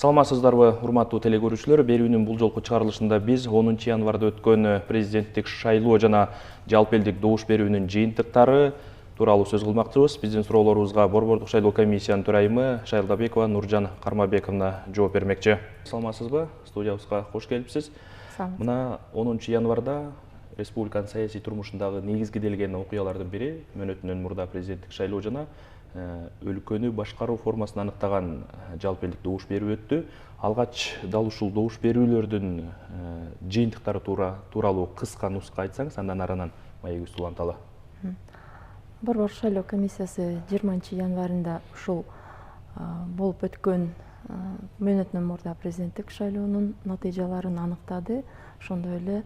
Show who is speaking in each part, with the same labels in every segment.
Speaker 1: Саламатсыздарбы, урматтуу телекөрүүчүлөр, берүүнүн бул жолку чыгарылышында биз 10 январда өткөн президенттик шайлоо жана жалпы элдик добуш берүүнүн жыйынтыктары тууралуу сөз кылмакчыбыз. Биздин суроолорубузга Борбордук шайлоо комиссиянын төрайымы Шайлдабекова Нуржан Кармабековна жооп бермекчи. Саламатсызбы? Студиябызга кош келипсиз. Мына 10 январда республиканын саясий турмушундагы негизгиделген окуялардын бири мөөнөтүнөн мурда президенттик шайлоо жана өлкөнү башкаруу формасын аныктаган жалпы элдик добуш берүү өттү. Алгач дал ушул добуш берүүлөрдүн жыйынтыктары тууралуу кыска нуска айтсаңыз, андан аранан маегибизди уланталы.
Speaker 2: Борбордук шайлоо комиссиясы 20 январында ушул болуп өткөн мөөнөтүнөн мурда президенттик шайлоонун натыйжаларын аныктады. Ошондой эле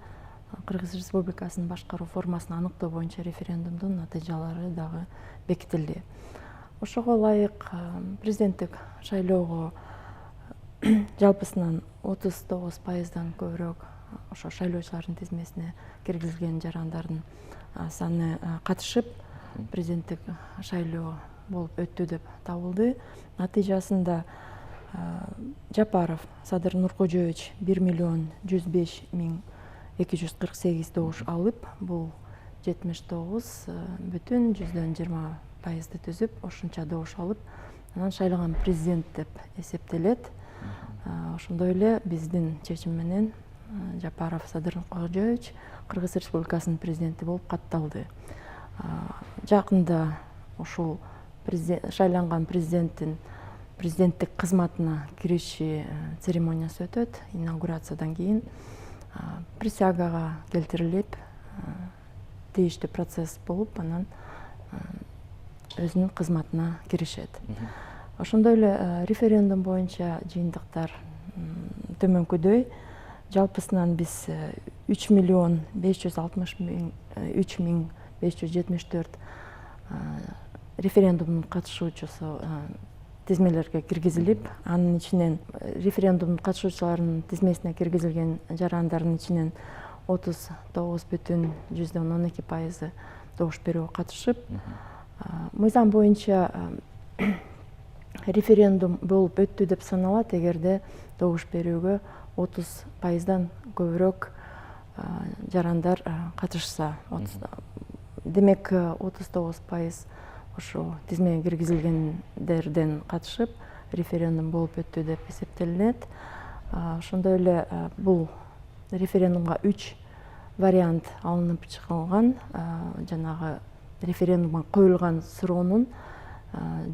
Speaker 2: Кыргыз Республикасынын башкаруу формасын аныктоо боюнча референдумдун натыйжалары дагы бекитилди. Ошого ылайык президенттик шайлоого жалпысынан 39%-дан көбүрөөк ошо шайлоочулардын тизмесине киргизилген жарандардын саны катышып, президенттик шайлоо болуп өттү деп табылды. Натыйжасында Жапаров Садыр Нуркожоевич 1.105.248 добуш алып, бул 79,20% түзүп, ошонча добуш алып, анан шайланган президент деп эсептелет. Ошондой эле биздин чечим менен Жапаров Садыр Нуркожоевич Кыргыз Республикасынын президенти болуп катталды. Жакында ушул шайланган президенттик кызматына кириши церемониясы өтөт. Инаугурациядан кийин присягага келтирилип, тийиштүү процесс болуп, анан өзүнүн кызматына киришет. Ошондой эле референдум боюнча жыйынтыктар төмөнкүдөй. Жалпысынан биз 3.563.574 референдумдун катышуучусу тизмелерге киргизилип, анын ичинен референдумдун катышуучуларынын тизмесине киргизилген жарандардын ичинен 39,12% добуш берүүгө катышып, мыйзам боюнча референдум болуп өттү деп саналат эгерде добуш берүүгө 30%-дан көбүрөөк жарандар катышса. Демек 39% ошо тизмеге киргизилгендерден катышып, референдум болуп өттү деп эсептелинет. Ошондой эле бул референдумга 3 вариант алынып чыгылган. Жанагы референдумга коюлган суроонун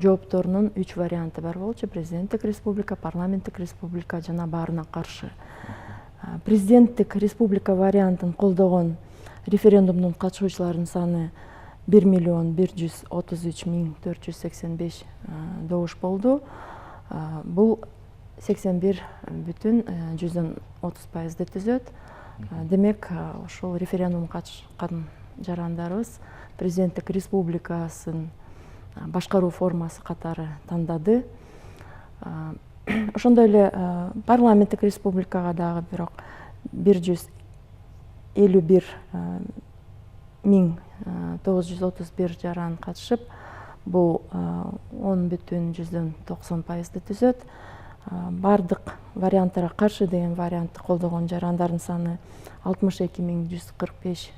Speaker 2: жоопторунун 3 варианты бар болчу: президенттик республика, парламенттик республика жана баарына каршы. Президенттик республика вариантын колдогон референдумдун катышуучуларынын саны 1.133.485 добуш болду. Бул 81,30%-ды түзөт. Демек, ошол референдум катышкан жарандарыбыз президенттик республикасын башкаруу формасы катары тандады. Ошондой эле парламенттик республикага дагы бирок 151.931 жаран катышып, бул 10,90%-ды түзөт. Бардык варианттарга каршы деген вариантты колдогон жарандардын саны 62.145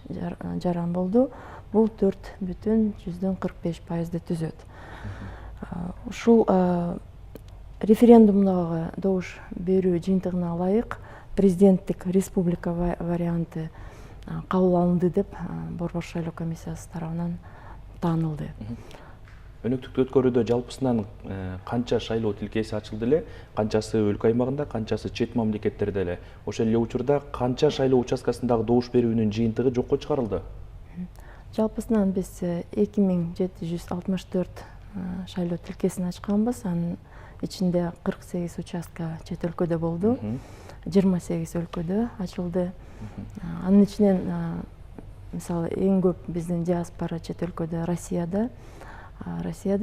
Speaker 2: жаран болду. Бул 4,45%-ды түзөт. Ушул референдумдагы добуш берүү жыйынтыгына ылайык президенттик республика варианты кабыл алынды деп Борбордук шайлоо комиссиясы тарабынан таанылды.
Speaker 1: Өнөктүктү өткөрүүдө жалпысынан канча шайлоо тилкеси ачылды эле, канчасы өлкө аймагында, канчасы чет мамлекеттерде эле? Ошол эле учурда канча шайлоо участкасындагы добуш берүүнүн жыйынтыгы жокко чыгарылды?
Speaker 2: Жалпысынан биз 2764 шайлоо тилкесин ачканбыз. Анын ичинде 48 участка чет өлкөдө болду, 28 өлкөдө ачылды. Анын ичинен мисалы эң көп биздин диаспора чет өлкөдө Россияда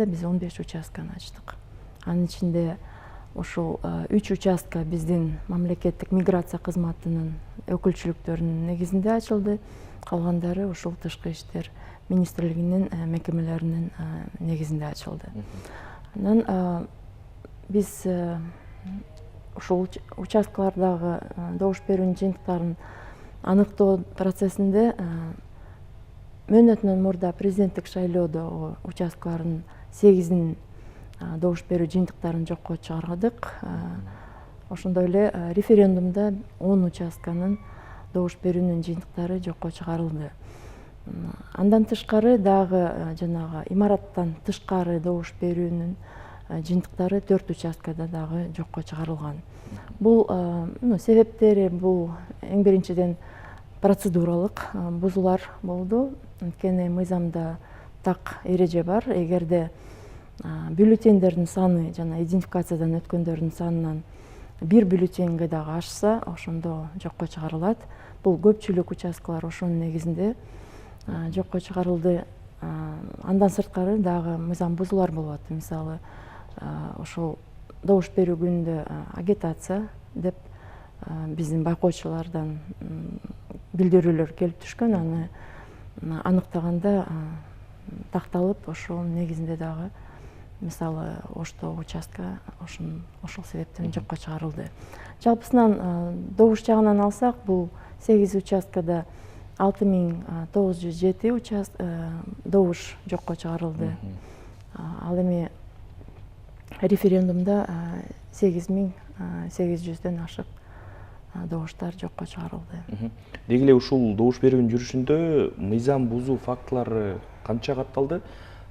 Speaker 2: биз 15 участканы ачтык. Анын ичинде ошол 3 участка биздин мамлекеттик миграция кызматынын өкүлчүлүктөрүнүн негизинде ачылды. Калгандары ушул тышкы иштер министрлигинин мекемелеринин негизинде ачылды. Анан биз ошол участкалардагы добуш берүүнүн жыйынтыктарын аныктоо процессинде мөөнөтүнөн мурда президенттик шайлоодо участкалардын 8-ин добуш берүү жыйынтыктарын жокко чыгардык. Ошондой эле референдумда 10 участканын добуш берүүнүн жыйынтыктары жокко чыгарылды. Андан тышкары дагы жанагы имараттан тышкары добуш берүүнүн жыйынтыктары 4 участкада дагы жокко чыгарылган. Бул себептери бул эң биринчиден процедуралык бузуулар болду. Анткени мыйзамда так эреже бар. Эгерде бюллетендердин саны жана идентификациядан өткөндөрдүн санынан бир бюллетенге дагы ашса, ошондо жокко чыгарылат. Бул көпчүлүк участкалар ошонун негизинде жокко чыгарылды. Андан сырткары дагы мыйзам бузуулар болуп атты. Мисалы, ошол добуш берүү күнүндө агитация деп биздин байкоочулардан билдирүүлөр келип түшкөн. Аны аныктаганда такталып, ошол негизинде дагы мисалы Ошто участка ошол себептен жокко чыгарылды. Жалпысынан добуш жагынан алсак, бул 8 участкада 6907 добуш жокко чыгарылды. Ал эми референдумда 8800дөн ашык добуштар жокко чыгарылды.
Speaker 1: Деги эле ушул добуш берүүнүн жүрүшүндө мыйзам бузуу фактылары канча катталды?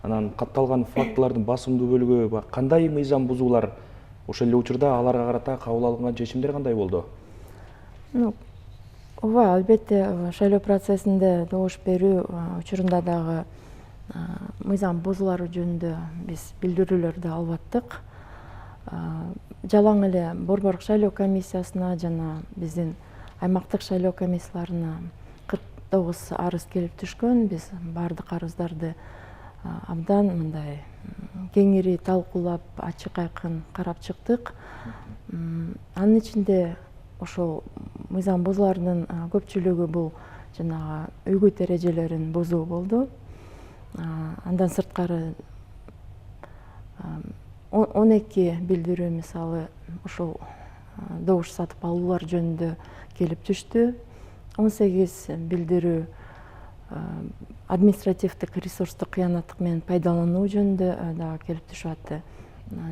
Speaker 1: Анан катталган фактылардын басымдуу бөлүгү кандай мыйзам бузуулар? Ошол эле учурда аларга карата кабыл алынган чечимдер кандай болду?
Speaker 2: Ооба, албетте шайлоо процессинде добуш берүү учурунда дагы мыйзам бузуулары жөнүндө биз билдирүүлөрдү алып аттык. Жалаң эле Борбордук шайлоо комиссиясына жана биздин аймактык шайлоо комиссияларына 49 арыз келип түшкөн. Биз бардык арыздарды абдан мындай кеңири талкуулап, ачык айкын карап чыктык. Анын ичинде ошол мыйзам бузуулардын көпчүлүгү бул жанагы үгүт эрежелерин бузуу болду. Андан сырткары 12 билдирүү мисалы ошол добуш сатып алуулар жөнүндө келип түштү. 18 билдирүү административдик ресурстук кыянаттык менен пайдалануу жөнүндө дагы келип түшүп атты.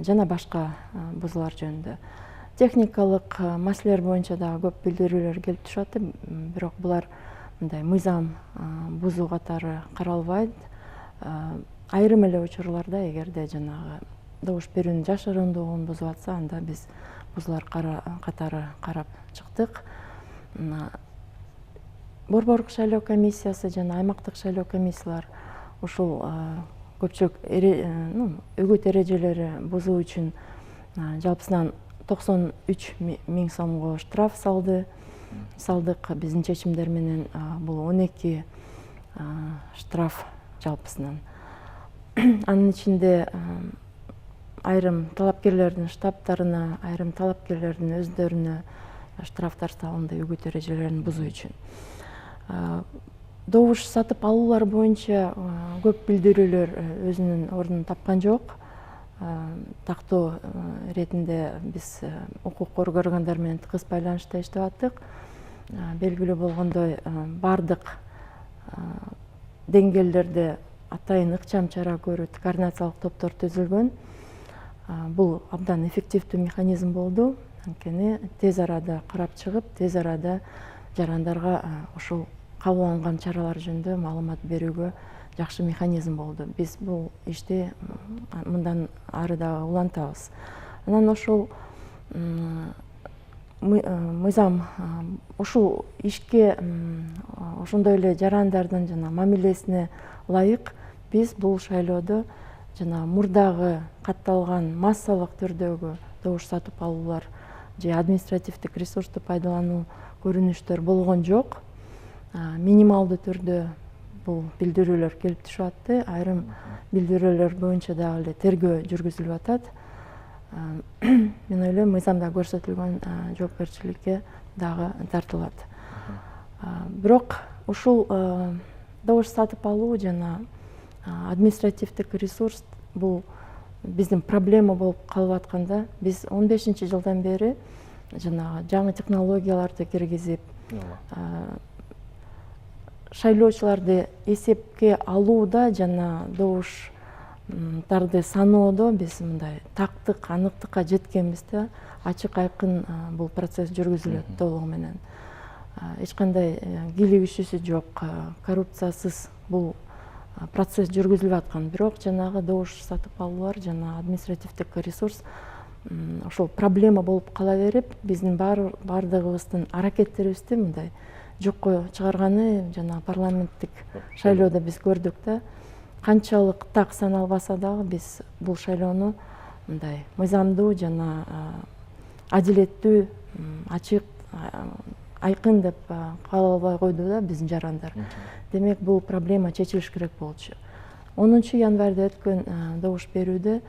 Speaker 2: Жана башка бузуулар жөнүндө. Техникалык маселелер боюнча дагы көп билдирүүлөр келип түшүп атты. Бирок булар мындай мыйзам бузуу катары каралбайт. Айрым эле учурларда эгерде жанагы добуш берүүнүн жашырундугун бузуп атса, анда биз бузуулар катары карап чыктык. Борбордук шайлоо комиссиясы жана аймактык шайлоо комиссиялар ушул көпчүлүк үгүт эрежелери бузуу үчүн жалпысынан 93 000 сомго штраф салдык. Биздин чечимдер менен бул 12 штраф жалпысынан. Анын ичинде айрым талапкерлердин штабтарына, айрым талапкерлердин өздөрүнө штрафтар салынды үгүт эрежелерин бузуу үчүн. Добуш сатып алуулар боюнча көп билдирүүлөр өзүнүн ордун тапкан жок. Тактоо иретинде биз укук коргоо органдары менен тыгыз байланышта иштеп аттык. Белгилүү болгондой, бардык деңгээлдерде атайын ыкчам чара көрүүт координациялык топтор түзүлгөн. Бул абдан эффективдүү механизм болду. Анткени тез арада карап чыгып, тез арада жарандарга ошол кабыл алынган чаралар жөнүндө маалымат берүүгө жакшы механизм болду. Биз бул ишти мындан ары дагы улантабыз. Анан ошол мыйзам ушул ишке ошондой эле жарандардын жана мамилесине ылайык биз бул шайлоодо жана мурдагы катталган массалык түрдөгү добуш сатып алуулар же административдик ресурсту пайдалануу көрүнүштөр болгон жок. Минималдуу түрдө бул билдирүүлөр келип түшүп атты. Айрым билдирүүлөр боюнча дагы эле тергөө жүргүзүлүп атат. Мен ойлойм, мыйзамда көрсөтүлгөн жоопкерчиликке дагы тартылат. Бирок ушул добуш сатып алуу жана административдик ресурс бул биздин проблема болуп калып атканда, биз 15-жылдан бери жанагы жаңы технологияларды киргизип, шайлоочуларды эсепке алууда жана добуштарды саноодо биз мындай тактык, аныктыкка жеткенбиз да, ачык айкын бул процесс жүргүзүлөт толугу менен. Эч кандай кийлигишүүсү жок, коррупциясыз бул процесс жүргүзүлүп аткан. Бирок жанагы добуш сатып алуулар жана административдик ресурс ошол проблема болуп кала берип, биздин бардыгыбыздын аракеттерибизди мындай жокко чыгарганы жана парламенттик шайлоодо биз көрдүк да. Канчалык так саналбаса дагы биз бул шайлоону мындай мыйзамдуу жана адилеттүү, ачык, айкын деп кабыл албай койду да биздин жарандар. Демек бул проблема чечилиш керек болчу. 10 январда өткөн добуш берүүдө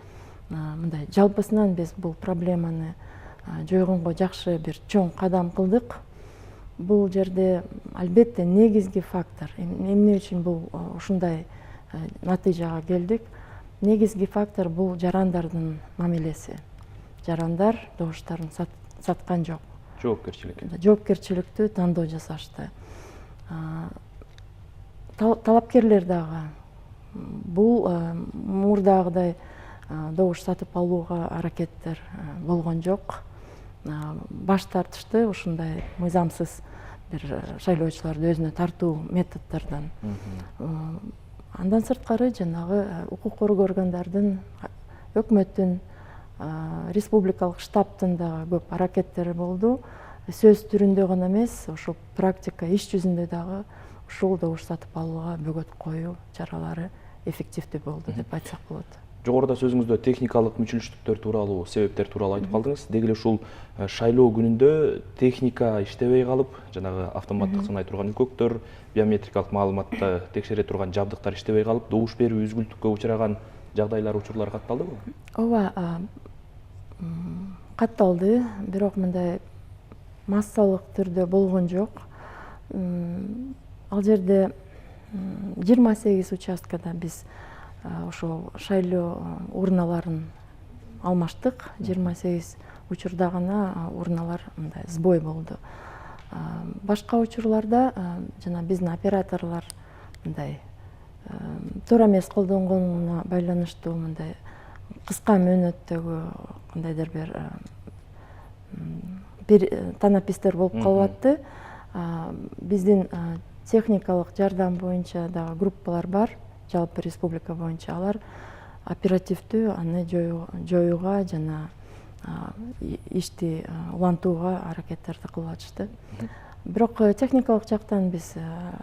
Speaker 2: мындай жалпысынан биз бул проблеманы жойгонго жакшы бир чоң кадам кылдык. Бул жерде албетте негизги фактор, эмне үчүн бул ушундай натыйжага келдик? Негизги фактор бул жарандардын мамилеси. Жарандар добуштарын саткан жок. Жоопкерчиликтүү тандоо жасашты. Талапкерлер дагы бул мурдагыдай добуш сатып алууга аракеттер болгон жок. Баш тартышты ушундай мыйзамсыз бир шайлоочуларды өзүнө тартуу методдордон. Андан сырткары жанагы укук коргоо органдардын, өкмөттүн, республикалык штабтын дагы көп аракеттери болду. Сөз түрүндө гана эмес, ошол практика иш жүзүндө дагы ушул добуш сатып алууга бөгөт коюу чаралары эффективдүү болду деп айтсак болот.
Speaker 1: Жогоруда сөзүңүздө техникалык мүчүлүштүктөр тууралуу, себептер тууралуу айтып калдыңыз. Деги эле ушул шайлоо күнүндө техника иштебей калып, жанагы автоматтык санай турган үкөктөр, биометрикалык маалыматты текшере турган жабдыктар иштебей калып, добуш берүү үзгүлтүккө учураган жагдайлар, учурлар катталдыбы?
Speaker 2: Ооба, катталды, бирок мындай массалык түрдө болгон жок. Ал жерде 28 участкада биз ошол шайлоо урналарын алмаштык. 28 учурда гана урналар мындай сбой болду. Башка учурларда жана биздин операторлор мындай туура эмес колдонгонуна байланыштуу мындай кыска мөөнөттөгү кандайдыр бир танапистер болуп калып атты. Биздин техникалык жардам боюнча дагы группалар бар, жалпы республика боюнча. Алар оперативдүү аны жоюуга жана ишти улантууга аракеттерди кылып атышты. Бирок техникалык жактан биз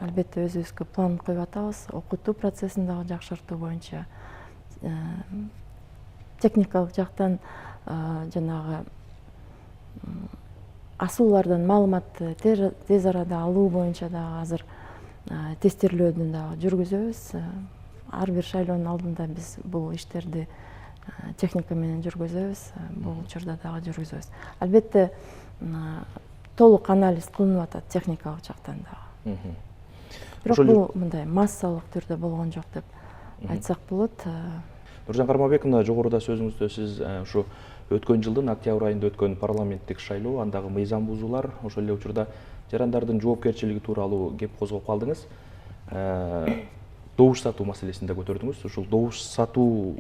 Speaker 2: албетте өзүбүзгө план коюп атабыз. Окутуу процессин дагы жакшыртуу боюнча, техникалык жактан жанагы асуулардан маалыматты тез арада алуу боюнча дагы азыр тестирлөөдүн дагы жүргүзөбүз. Ар бир шайлоонун алдында биз бул иштерди техника менен жүргүзөбүз, бул учурда дагы жүргүзөбүз. Албетте толук анализ кылынып атат техникалык жактан дагы. Бирок бул мындай массалык түрдө болгон жок деп айтсак болот.
Speaker 1: Нуржан Кармабековна, жогоруда сөзүңүздө сиз ушу өткөн жылдын октябрь айында өткөн парламенттик шайлоо, андагы мыйзам бузуулар, ошол эле учурда жарандардын жоопкерчилиги тууралуу кеп козгоп калдыңыз. Добуш сатуу маселесин да көтөрдүңүз. Ушул добуш сатуу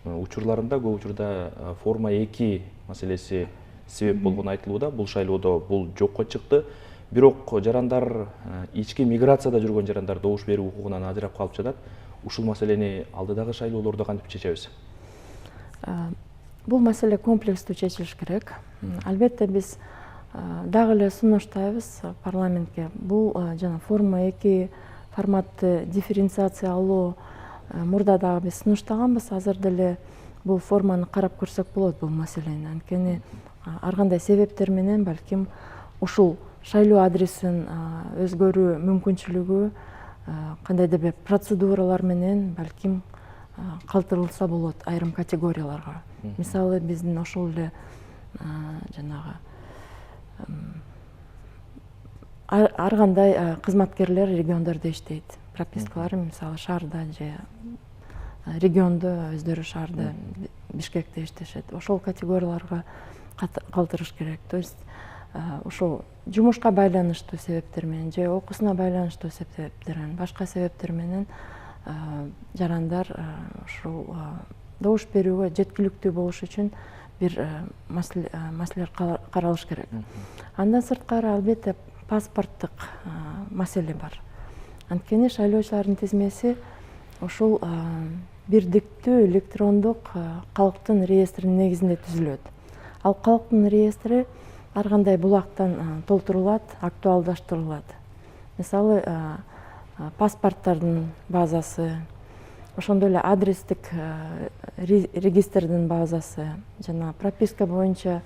Speaker 1: учурларында көп учурда форма 2 маселеси себеп болгону айтылууда. Бул шайлоодо бул жокко чыкты. Бирок жарандар, ички миграцияда жүргөн жарандар добуш берүү укугунан ажырап калып жатат. Ушул маселени алдыдагы шайлоолордо кантип чечебиз?
Speaker 2: Бул маселе комплекстүү чечилиш керек. Албетте биз дагы эле сунуштайбыз парламентке. Бул жана форма 2 форматты дифференциациялоо мурда дагы биз сунуштаганбыз. Азыр деле бул форманы карап көрсөк болот бул маселени. Анткени ар кандай себептер менен балким ушул шайлоо адресин өзгөрүү мүмкүнчүлүгү кандайдыр бир процедуралар менен балким калтырылса болот айрым категорияларга. Мисалы биздин ошол эле жанагы ар кандай кызматкерлер региондордо иштейт. Пропискалары мисалы шаарда же региондо, өздөрү шаарда, Бишкекте иштешет. Ошол категорияларга калтырыш керек. То есть ушул жумушка байланыштуу себептер менен же окуусуна байланыштуу себептер менен башка себептер менен жарандар ушул добуш берүүгө жеткиликтүү болуш үчүн бир маселелер каралыш керек. Андан сырткары албетте паспорттук маселе бар. Анткени шайлоочулардын тизмеси ушул бирдиктүү электрондук калктын реестринин негизинде түзүлөт. Ал калктын реестри ар кандай булактан толтурулат, актуалдаштырылат. Мисалы, паспорттардын базасы, ошондой эле адрестик регистрдин базасы, жана прописка боюнча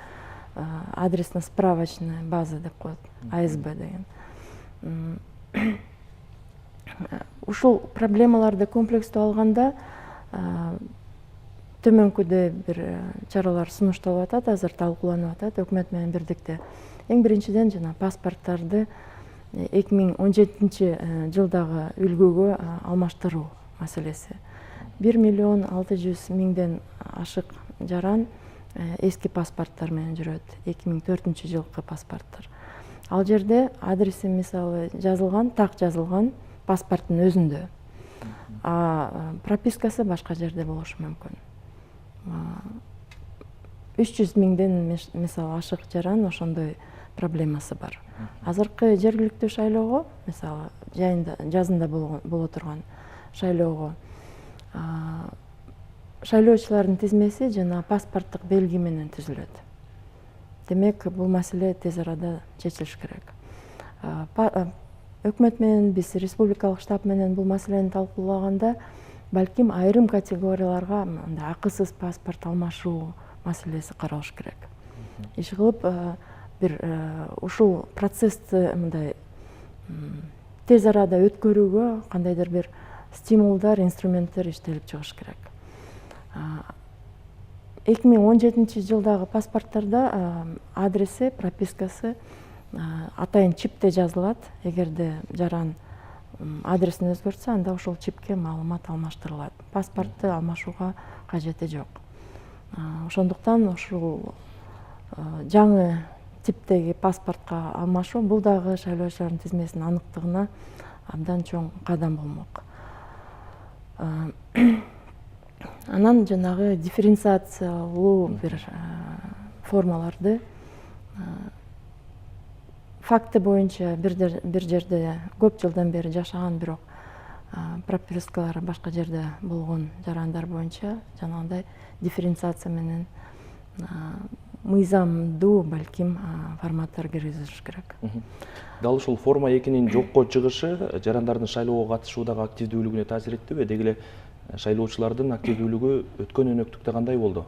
Speaker 2: адресно-справочная база деп коет, АСБ деген. Ушул проблемаларды комплекстүү алганда төмөнкүдөй бир чаралар сунушталып атат, азыр талкууланып атат өкмөт менен бирдикте. Эң биринчиден жана паспорттарды 2017 жылдагы үлгүгө алмаштыруу маселеси. 1,600,000 ашык жаран эски паспорттор менен жүрөт, 2004 жылкы паспорттор. Ал жерде адреси мисалы жазылган, так жазылган паспорттун өзүндө. Пропискасы башка жерде болушу мүмкүн. 300,000 мисалы ашык жаран ошондой проблемасы бар. Азыркы жергиликтүү шайлоого, мисалы жазында боло турган шайлоого шайлоочулардын тизмеси жана паспорттук белги менен түзүлөт. Демек, бул маселе тез арада чечилиш керек. Өкмөт менен биз республикалык штаб менен бул маселени талкуулаганда, балким айрым категорияларга акысыз паспорт алмашуу маселеси каралыш керек. Иш кылып бир ушул процессти мындай тез арада өткөрүүгө кандайдыр бир стимулдар, инструменттер иштелип чыгыш керек. 2017 жылдагы паспорттордо адреси, пропискасы атайын чипте жазылат. Эгерде жаран адресин өзгөртсө, анда ошол чипке маалымат алмаштырылат. Паспортты алмашууга кажети жок. Ошондуктан ушул жаңы типтеги паспортко алмашуу бул дагы шайлоочулардын тизмесинин аныктыгына абдан чоң кадам болмок. Анан жанагы дифференциациялуу бир формаларды факты боюнча бир жерде көп жылдан бери жашаган, бирок пропискалары башка жерде болгон жарандар боюнча жанагындай дифференциация менен мыйзамдуу балким форматтар киргизилиш керек.
Speaker 1: Дал ушул форма 2-нин жокко чыгышы жарандардын шайлоого катышуудагы активдүүлүгүнө таасир эттиби? Деги эле шайлоочулардын активдүүлүгү өткөн өнөктүктө кандай болду?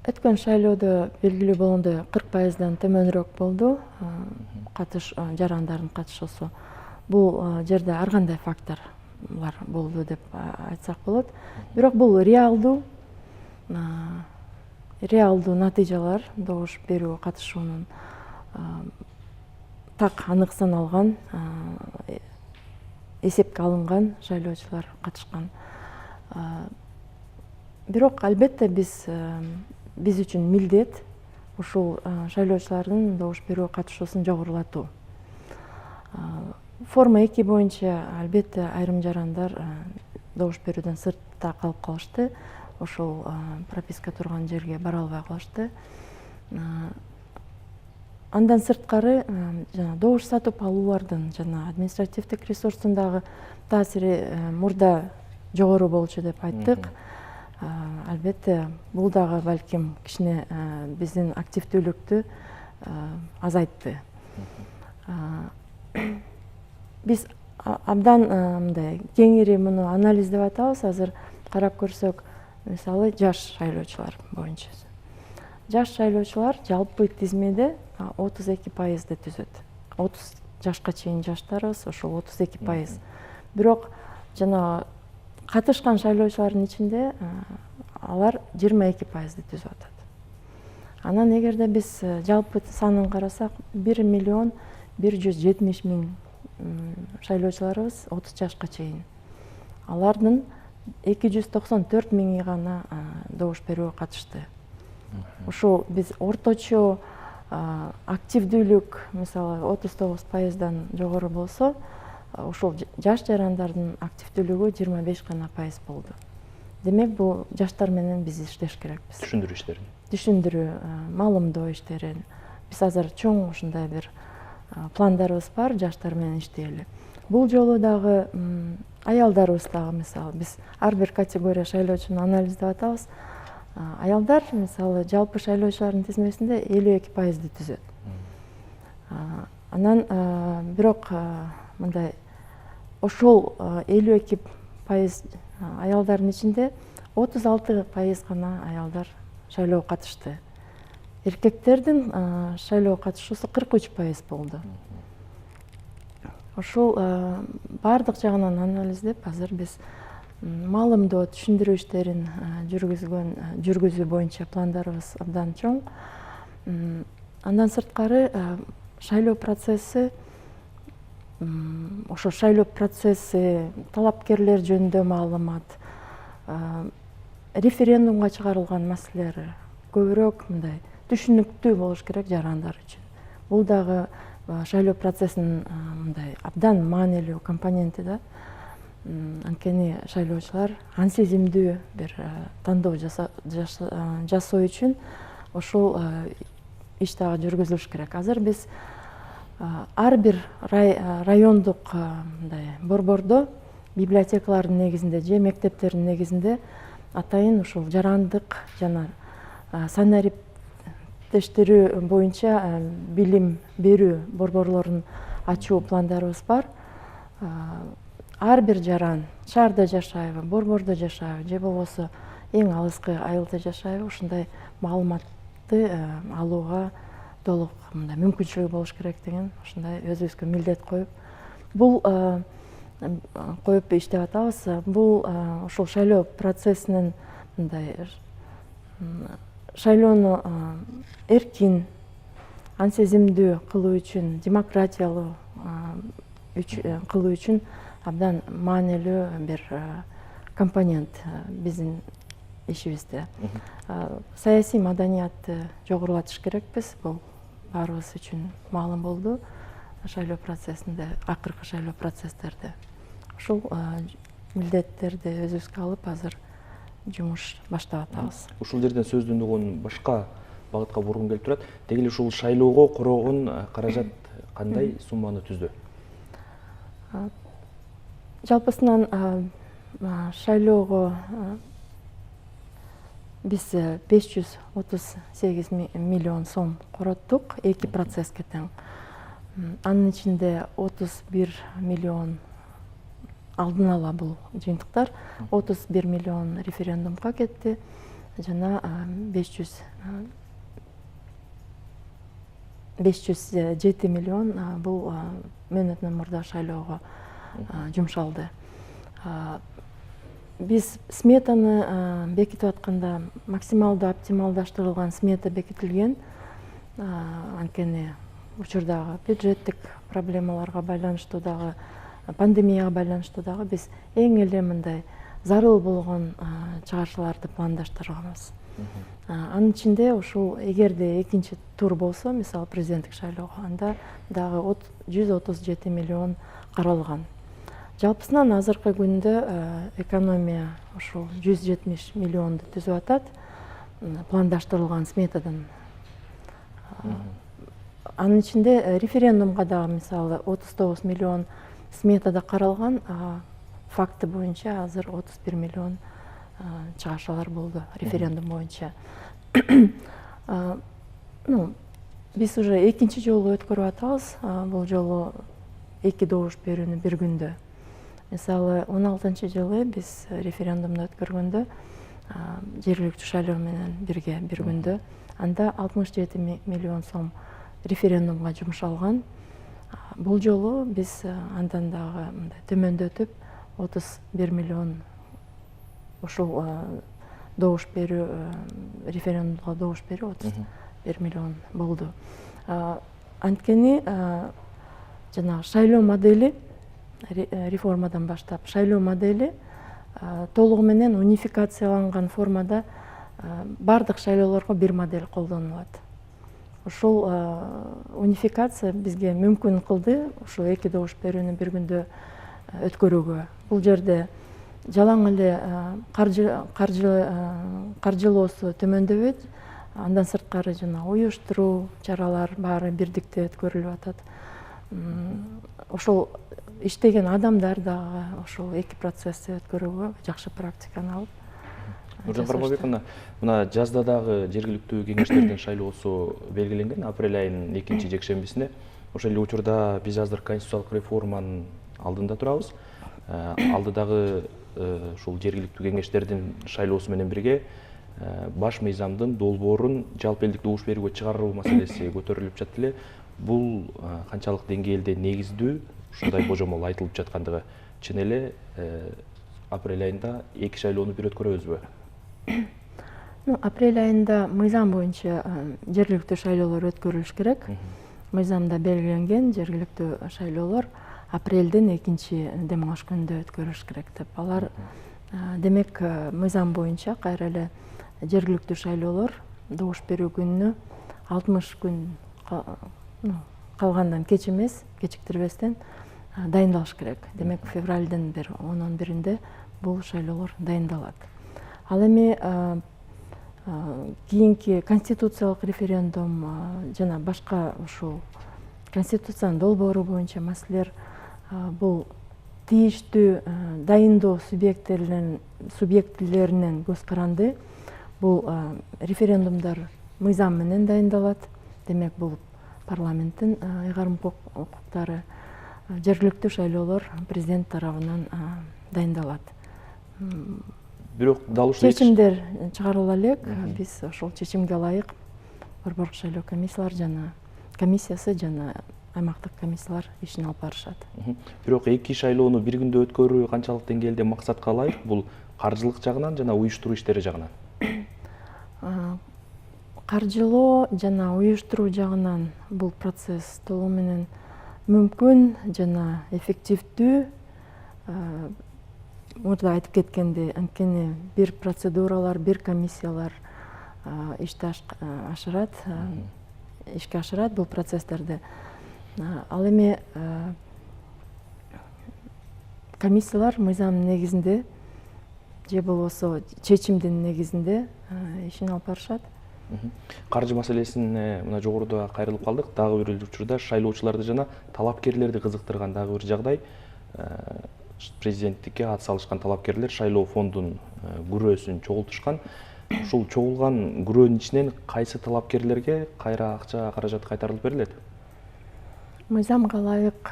Speaker 1: Өткөн
Speaker 2: шайлоодо белгилүү болгондой 40%дан төмөнүрөөк болду жарандардын катышуусу. Бул жерде ар кандай факторлор болду деп айтсак болот. Бирок бул реалдуу натыйжалар, добуш берүүгө катышуунун так анык саналган, эсепке алынган шайлоочулар катышкан. Бирок албетте биз үчүн милдет ушул шайлоочулардын добуш берүүгө катышуусун жогорулатуу. Форма 2 боюнча албетте айрым жарандар добуш берүүдөн сыртта калып калышты. Ошол прописка турган жерге бара албай калышты. Андан сырткары жана добуш сатып алуулардын жана административдик ресурсундагы таасири мурда жогору болчу деп айттык. Албетте бул дагы балким кичине биздин активдүүлүктү азайтты. Биз абдан мындай кеңири муну анализдеп атабыз. Азыр карап көрсөк, мисалы жаш шайлоочулар боюнча. Жаш шайлоочулар жалпы тизмеде 32% түзөт. 30 жашка чейин жаштарыбыз ошол 32%. Бирок жана катышкан шайлоочулардын ичинде алар 22% түзүп атат. Анан эгерде биз жалпы санын карасак, 1,170,000 шайлоочуларыбыз 30 жашка чейин. Алардын 294,000 гана добуш берүүгө катышты. Ошол биз орточо активдүүлүк мисалы 39%дан жогору болсо, ошол жаш жарандардын активдүүлүгү 25% болду. Демек бул жаштар менен биз иштеш керекпиз.
Speaker 1: Түшүндүрүү иштерин.
Speaker 2: Түшүндүрүү, маалымдоо иштерин. Биз азыр чоң ушундай бир пландарыбыз бар, жаштар менен иштейли. Бул жолу дагы аялдарыбыз дагы мисалы биз ар бир категория шайлоочуну анализдеп атабыз. Аялдар мисалы жалпы шайлоочулардын тизмесинде 52%ды түзөт. Анан бирок мындай ошол 52% аялдардын ичинде 36% гана аялдар шайлоого катышты. Эркектердин шайлоого катышуусу 43% болду. Ошол бардык жагынан анализдеп азыр биз маалымдоо, түшүндүрүү иштерин жүргүзүү боюнча пландарыбыз абдан чоң. Андан сырткары шайлоо процесси, ошо шайлоо процесси, талапкерлер жөнүндө маалымат, референдумга чыгарылган маселелер көбүрөөк мындай түшүнүктүү болуш керек жарандар үчүн. Бул дагы шайлоо процессинин мындай абдан маанилүү компоненти да. Анткени шайлоочулар ансезимдүү бир тандоо жасоо үчүн ошол иш дагы жүргүзүлүш керек. Азыр биз ар бир райондук мындай борбордо библиотекалардын негизинде же мектептердин негизинде атайын ушул жарандык жана санариптештирүү боюнча билим берүү борборлорун ачуу пландарыбыз бар. Ар бир жаран шаарда жашайбы, борбордо жашайбы, же болбосо эң алыскы айылда жашайбы, ушундай маалыматты алууга толук мындай мүмкүнчүлүгү болуш керек деген ушундай өзүбүзгө милдет коюп, бул коюп иштеп атабыз. Бул ошол шайлоо процессинин мындай шайлоону эркин, ансезимдүү кылуу үчүн, демократиялуу кылуу үчүн абдан маанилүү бир компонент биздин ишибизде. Саясий маданиятты жогорулатыш керекпиз. Бул баарыбыз үчүн маалым болду шайлоо процессинде, акыркы шайлоо процесстерде. Ушул милдеттерди өзүбүзгө алып азыр жумуш баштап атабыз.
Speaker 1: Ушул жерден сөздүн угун башка багытка бургум келип турат. Деги эле ушул шайлоого корогон каражат кандай сумманы түздү?
Speaker 2: Жалпысынан шайлоого биз 538 миллион сом короттук, 2 процесске тең. Анын ичинде 31 миллион алдын ала бул жыйынтыктар, 31 миллион референдумга кетти, жана 507 миллион бул мөөнөтүнөн мурда шайлоого жумшалды. Биз сметаны бекитип атканда максималдуу оптималдаштырылган смета бекитилген. Анткени учурдагы бюджеттик проблемаларга байланыштуу дагы, пандемияга байланыштуу дагы биз эң эле мындай зарыл болгон чыгарышууларды пландаштырганбыз. Анын ичинде ушул эгерде экинчи тур болсо, мисалы президенттик шайлоого, анда дагы 137 миллион каралган. Жалпысынан азыркы күндө экономия ушул 170 миллионду түзүп атат пландаштырылган сметадан. Анын ичинде референдумга дагы мисалы 39 миллион сметада каралган, факты боюнча азыр 31 миллион чыгарышалар болду референдум боюнча. Биз уже экинчи жолу өткөрүп атабыз. Бул жолу 2 добуш берүүнү бир күндө. Мисалы 16-жылы биз референдумду өткөргөндө жергиликтүү шайлоо менен бирге бир күндө анда 67 миллион сом референдумга жумшалган. Бул жолу биз андан дагы мындай төмөндөтүп 31 миллион ушул добуш берүү, референдумга добуш берүү 31 миллион болду. Анткени жана шайлоо модели реформадан баштап шайлоо модели толугу менен унификацияланган формада бардык шайлоолорго бир модель колдонулат. Ушул унификация бизге мүмкүн кылды ушул эки добуш берүүнү бир күндө өткөрүүгө. Бул жерде жалаң эле каржылоосу төмөндөбөйт. Андан сырткары жана уюштуруу чаралар баары бирдикте өткөрүлүп атат. Ошол иштеген адамдар дагы ошол эки процессти өткөрүүгө жакшы практиканы алып.
Speaker 1: Нуржан Кармабековна, мына жазда дагы жергиликтүү кеңештердин шайлоосу белгиленген апрель айынын 2 жекшембисине. Ошол эле учурда биз азыр конституциялык реформанын алдында турабыз. Алдыдагы ушул жергиликтүү кеңештердин шайлоосу менен бирге баш мыйзамдын долбоорун жалпы элдик добуш берүүгө чыгаруу маселеси көтөрүлүп жатты эле. Бул канчалык деңгээлде негиздүү ушундай божомол айтылып жаткандыгы чын эле апрель айында эки шайлоону бир өткөрөбүзбү?
Speaker 2: Апрель айында мыйзам боюнча жергиликтүү шайлоолор өткөрүлүш керек. Мыйзамда белгиленген жергиликтүү шайлоолор апрелдин 2 демалыш күнүндө өткөрүлүш керек деп. Алар демек мыйзам боюнча кайра эле жергиликтүү шайлоолор добуш берүү күнүнө 60 күн калгандан кеч эмес, кечиктирбестен дайындалыш керек. Демек февралдын 11-inde бул шайлоолор дайындалат. Ал эми кийинки конституциялык референдум жана башка ушул конституциянын долбоору боюнча маселелер бул тийиштүү дайындоо субъектилеринен көз каранды. Бул референдумдар мыйзам менен дайындалат. Демек бул парламенттин ыйгарым укуктары, жергиликтүү шайлоолор президент тарабынан дайындалат.
Speaker 1: Бирок дал ушул
Speaker 2: чечимдер чыгарыла элек. Биз ошол чечимге ылайык борбордук шайлоо комиссиясы жана аймактык комиссиялар ишин алып барышат.
Speaker 1: Бирок эки шайлоону бир күндө өткөрүү канчалык деңгээлде максатка ылайык? Бул каржылык жагынан жана уюштуруу иштери жагынан?
Speaker 2: Каржылоо жана уюштуруу жагынан бул процесс толугу менен мүмкүн жана эффективдүү. Мурда айтып кеткендей, анткени бир процедуралар, бир комиссиялар ишке ашырат бул процесстерди. Ал эми комиссиялар мыйзамдын негизинде же болбосо чечимдин негизинде ишин алып барышат.
Speaker 1: Каржы маселесине мына жогоруда кайрылып калдык. Дагы бир учурда шайлоочуларды жана талапкерлерди кызыктырган дагы бир жагдай. Президенттикке ат салышкан талапкерлер шайлоо фондунун күрөөсүн чогултушкан. Ушул чогулган күрөөнүн ичинен кайсы талапкерлерге кайра акча каражат кайтарылып берилет?
Speaker 2: Мыйзамга ылайык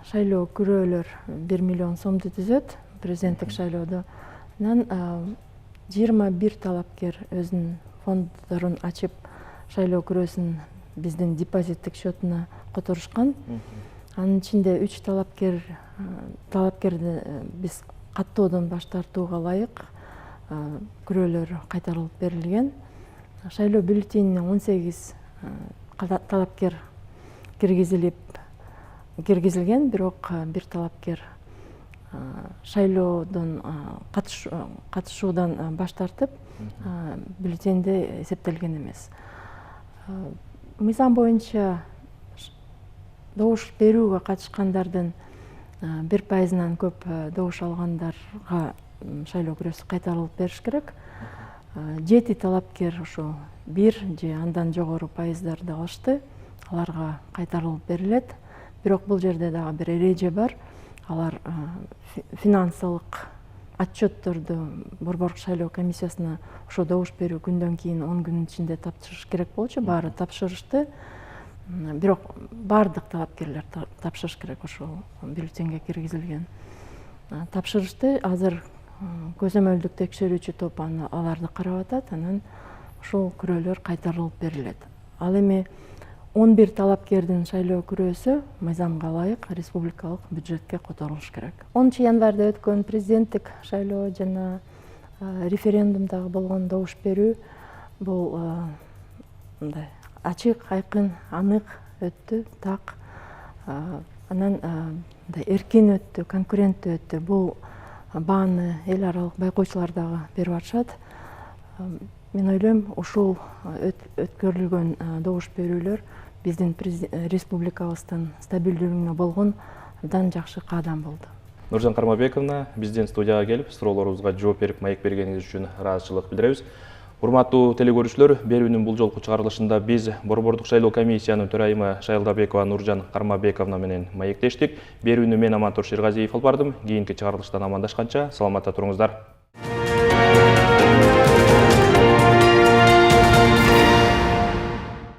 Speaker 2: шайлоо күрөөлөр 1 миллион сомду түзөт президенттик шайлоодо. Анан 21 талапкер өзүнүн фонддорун ачып шайлоо күрөөсүн биздин депозиттик счетуна которушкан. Анын ичинде 3 талапкерди биз каттоодон баш тартууга ылайык күрөөлөр кайтарылып берилген. Шайлоо бюллетенине 18 талапкер киргизилген, бирок бир талапкер шайлоодон катышуудан баш тартып, бюллетенде эсептелген эмес. Мыйзам боюнча добуш берүүгө катышкандардын 1%-нан көп добуш алгандарга шайлоо күрөөсү кайтарылып бериш керек. 7 талапкер ошо 1 же андан жогору пайыздарды алышты, аларга кайтарылып берилет. Бирок бул жерде дагы бир эреже бар. Алар финансылык отчетторду борбордук шайлоо комиссиясына ошо добуш берүү күндөн кийин 10 күнүн ичинде тапшырыш керек болчу. Баары тапшырышты. Бирок бардык талапкерлер тапшырыш керек, ошол бюллетенге киргизилген. Тапшырышты азыр көзөмөлдүк текшерүүчү топ аларды карап атат, анан ошол күрөөлөр кайтарылып берилет. Ал эми 11 талапкердин шайлоо күрөөсү мыйзамга ылайык республикалык бюджетке которулуш керек. 10 январда өткөн президенттик шайлоо жана референдумдагы болгон добуш берүү бул мындай ачык, айкын, анык өттү, так. Анан эркин өттү, конкуренттүү өттү. Бул бааны эл аралык байкоочулар дагы берип атышат. Мен ойлойм, ушул өткөрүлгөн добуш берүүлөр биздин республикабыздын стабилдүүлүгүнө болгон абдан жакшы каадам болду.
Speaker 1: Нуржан Кармабековна, биздин студияга келип, суроолорубузга жооп берип, маек бергениңиз үчүн ыраазычылык билдиребиз. Урматтуу телекөрүүчүлөр, берүүнүн бул жолку чыгарылышында биз Борбордук шайлоо комиссиянын төрайымы Шайылдабекова Нуржан Кармабековна менен маектештик. Берүүнү мен Амантур Ширгазиев алып бардым. Кийинки чыгарылыштан амандашканча саламатта туруңуздар.